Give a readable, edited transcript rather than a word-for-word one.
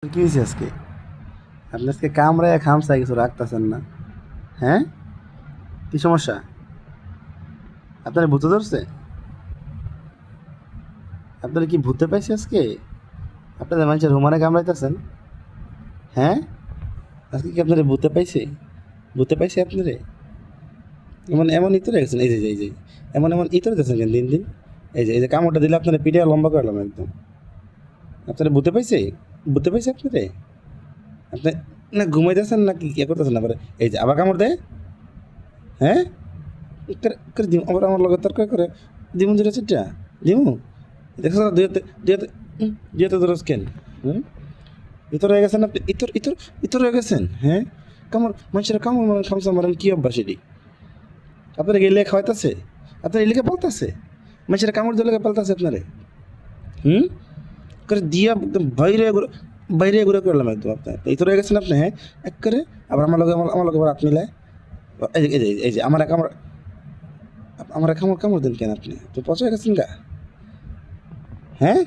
কি হয়েছে আজকে? আপনি আজকে কামড়ায় খামসায় কিছু রাখতেছেন না। হ্যাঁ, কি সমস্যা? আপনার ভূতে ধরছে? আপনার কি ভূতে পাইছে আজকে? আপনাদের মানুষের রোমানে কামড়াইতেছেন? হ্যাঁ, আজকে কি আপনার ভূতে পাইছে? ভূতে পাইছে আপনারে? এমন এমন ইতরে গেছেন, এই যে এমন এমন ইতরে গেছেন কেন দিন দিন? এই যে কামড়টা দিলে আপনার পিঠে লম্বা করলাম একদম। আপনারা ভূতে পাইছে? ভূতে পাইছে আপনারে? আপনি না ঘুমাইতেছেন না কি ইয়ে করতেছেন আবার? এই যে আবার কামড় দেয়? হ্যাঁ, করে দিম আবার আমার লগে তর্ক করে দিমু দুটা চিটটা দিমু। দেখছো না দুই হাতে ধরস কেন? হুম, ইতর হয়ে গেছেন আপনি, ইতর ইতর হয়ে গেছেন। হ্যাঁ, মানুষের কামড় মারেন, খামসা মারেন, কি অভ্যাস এটি? আপনারা গেলে খাওয়াইতেছে, আপনার এলাকা পাল্টাছে, মানুষের কামড় দিলে পাল্টাছে আপনারে। হুম, করে দিয়া একদম বাইরে ঘুরে করলাম একদম আপনার ইতর হয়ে গেছেন আপনি। হ্যাঁ, এক করে আবার আমার লগে আবার আপনি লাই এই যে আমার কামড় কামড় দেন কেন আপনি? তো পচা হয়ে গেছেন গা। হ্যাঁ,